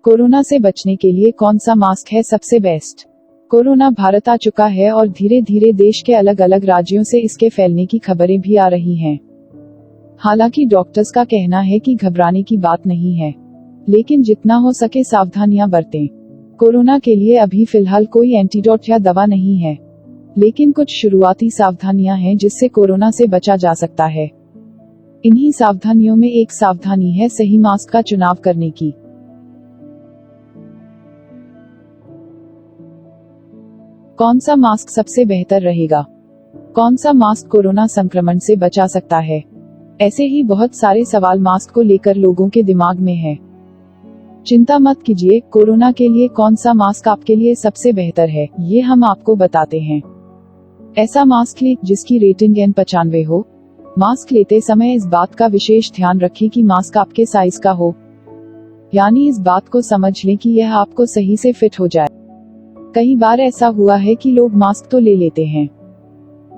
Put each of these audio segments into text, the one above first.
Corona से बचने के लिए कौन सा मास्क है सबसे बेस्ट? कोरोना भारत आ चुका है और धीरे धीरे देश के अलग अलग राज्यों से इसके फैलने की खबरें भी आ रही हैं। हालांकि डॉक्टर्स का कहना है कि घबराने की बात नहीं है, लेकिन जितना हो सके सावधानियां बरतें। कोरोना के लिए अभी फिलहाल कोई एंटीडोट या दवा नहीं है, लेकिन कुछ शुरुआती सावधानियां हैं जिससे कोरोना से बचा जा सकता है। इन्हीं सावधानियों में एक सावधानी है सही मास्क का चुनाव करने की। कौन सा मास्क सबसे बेहतर रहेगा? कौन सा मास्क कोरोना संक्रमण से बचा सकता है? ऐसे ही बहुत सारे सवाल मास्क को लेकर लोगों के दिमाग में है। चिंता मत कीजिए, कोरोना के लिए कौन सा मास्क आपके लिए सबसे बेहतर है, ये हम आपको बताते हैं। ऐसा मास्क लें जिसकी रेटिंग N95 हो। मास्क लेते समय इस बात का विशेष ध्यान रखें कि मास्क आपके साइज का हो, यानी इस बात को समझ लें कि यह आपको सही से फिट हो जाए। कई बार ऐसा हुआ है कि लोग मास्क तो ले लेते हैं,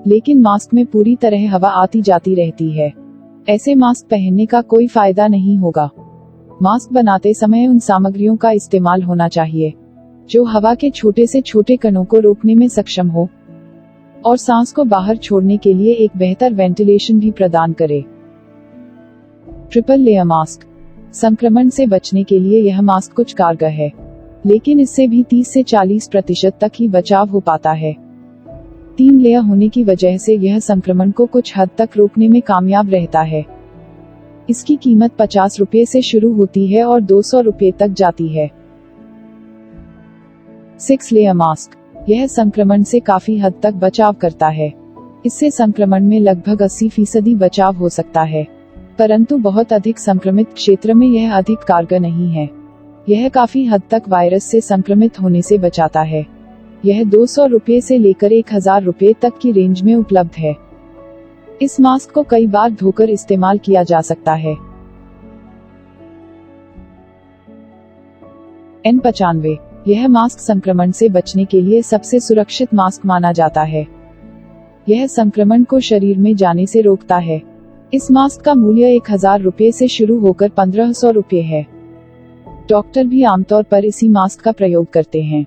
लेकिन मास्क में पूरी तरह हवा आती जाती रहती है। ऐसे मास्क पहनने का कोई फायदा नहीं होगा। मास्क बनाते समय उन सामग्रियों का इस्तेमाल होना चाहिए जो हवा के छोटे से छोटे कणों को रोकने में सक्षम हो और सांस को बाहर छोड़ने के लिए एक बेहतर वेंटिलेशन भी प्रदान करे। Triple layer mask. संक्रमण से बचने के लिए यह मास्क कुछ कारगर है, लेकिन इससे भी 30 से 40% तक ही बचाव हो पाता है। 3 लेयर होने की वजह से यह संक्रमण को कुछ हद तक रोकने में कामयाब रहता है। इसकी कीमत 50 रुपये से शुरू होती है और 200 रुपये तक जाती है। 6 लेयर मास्क। यह संक्रमण से काफी हद तक बचाव करता है। इससे संक्रमण में लगभग 80% बचाव हो सकता है, परंतु बहुत अधिक संक्रमित क्षेत्र में यह अधिक कारगर नहीं है। यह काफी हद तक वायरस से संक्रमित होने से बचाता है। यह 200 रुपये से लेकर 1000 रुपये तक की रेंज में उपलब्ध है। इस मास्क को कई बार धोकर इस्तेमाल किया जा सकता है। N95। यह मास्क संक्रमण से बचने के लिए सबसे सुरक्षित मास्क माना जाता है। यह संक्रमण को शरीर में जाने से रोकता है। इस मास्क का मूल्य 1000 रुपये से शुरू होकर 1500 रुपये है। डॉक्टर भी आमतौर पर इसी मास्क का प्रयोग करते हैं,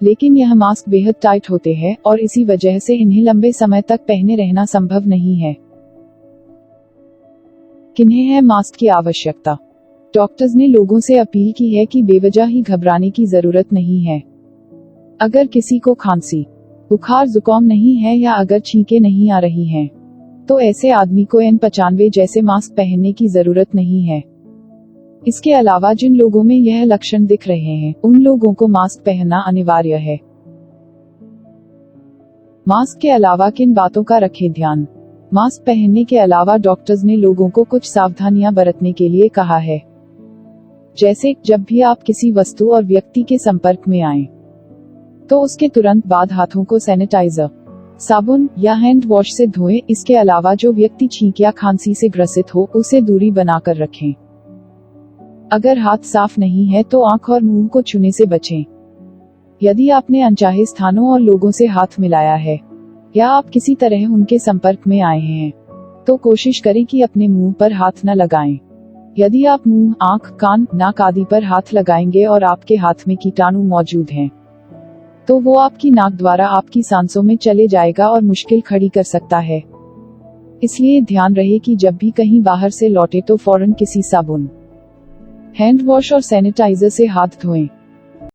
लेकिन यह मास्क बेहद टाइट होते हैं और इसी वजह से इन्हें लंबे समय तक पहने रहना संभव नहीं है। किन्हें है मास्क की आवश्यकता? डॉक्टर्स ने लोगों से अपील की है कि बेवजह ही घबराने की जरूरत नहीं है। अगर किसी को खांसी, बुखार, जुकाम नहीं है या अगर छींकें नहीं आ रही हैं, तो ऐसे आदमी को N95 जैसे मास्क पहनने की जरूरत नहीं है। इसके अलावा जिन लोगों में यह लक्षण दिख रहे हैं, उन लोगों को मास्क पहनना अनिवार्य है। मास्क के अलावा किन बातों का रखें ध्यान? मास्क पहनने के अलावा डॉक्टर्स ने लोगों को कुछ सावधानियां बरतने के लिए कहा है, जैसे जब भी आप किसी वस्तु और व्यक्ति के संपर्क में आएं, तो उसके तुरंत बाद हाथों को सैनिटाइजर, साबुन या हैंड वॉश से धोएं। इसके अलावा जो व्यक्ति छींक या खांसी से ग्रसित हो, उसे दूरी बनाकर रखें। अगर हाथ साफ नहीं है तो आंख और मुंह को छूने से बचें। यदि आपने अनचाहे स्थानों और लोगों से हाथ मिलाया है या आप किसी तरह उनके संपर्क में आए हैं, तो कोशिश करें कि अपने मुंह पर हाथ न लगाएं। यदि आप मुंह, आंख, कान, नाक आदि पर हाथ लगाएंगे और आपके हाथ में कीटाणु मौजूद हैं, तो वो आपकी नाक द्वारा आपकी सांसों में चले जाएगा और मुश्किल खड़ी कर सकता है। इसलिए ध्यान रहे कि जब भी कहीं बाहर से लौटे तो फौरन किसी साबुन, हैंड वॉश और सैनिटाइजर से हाथ धोएं।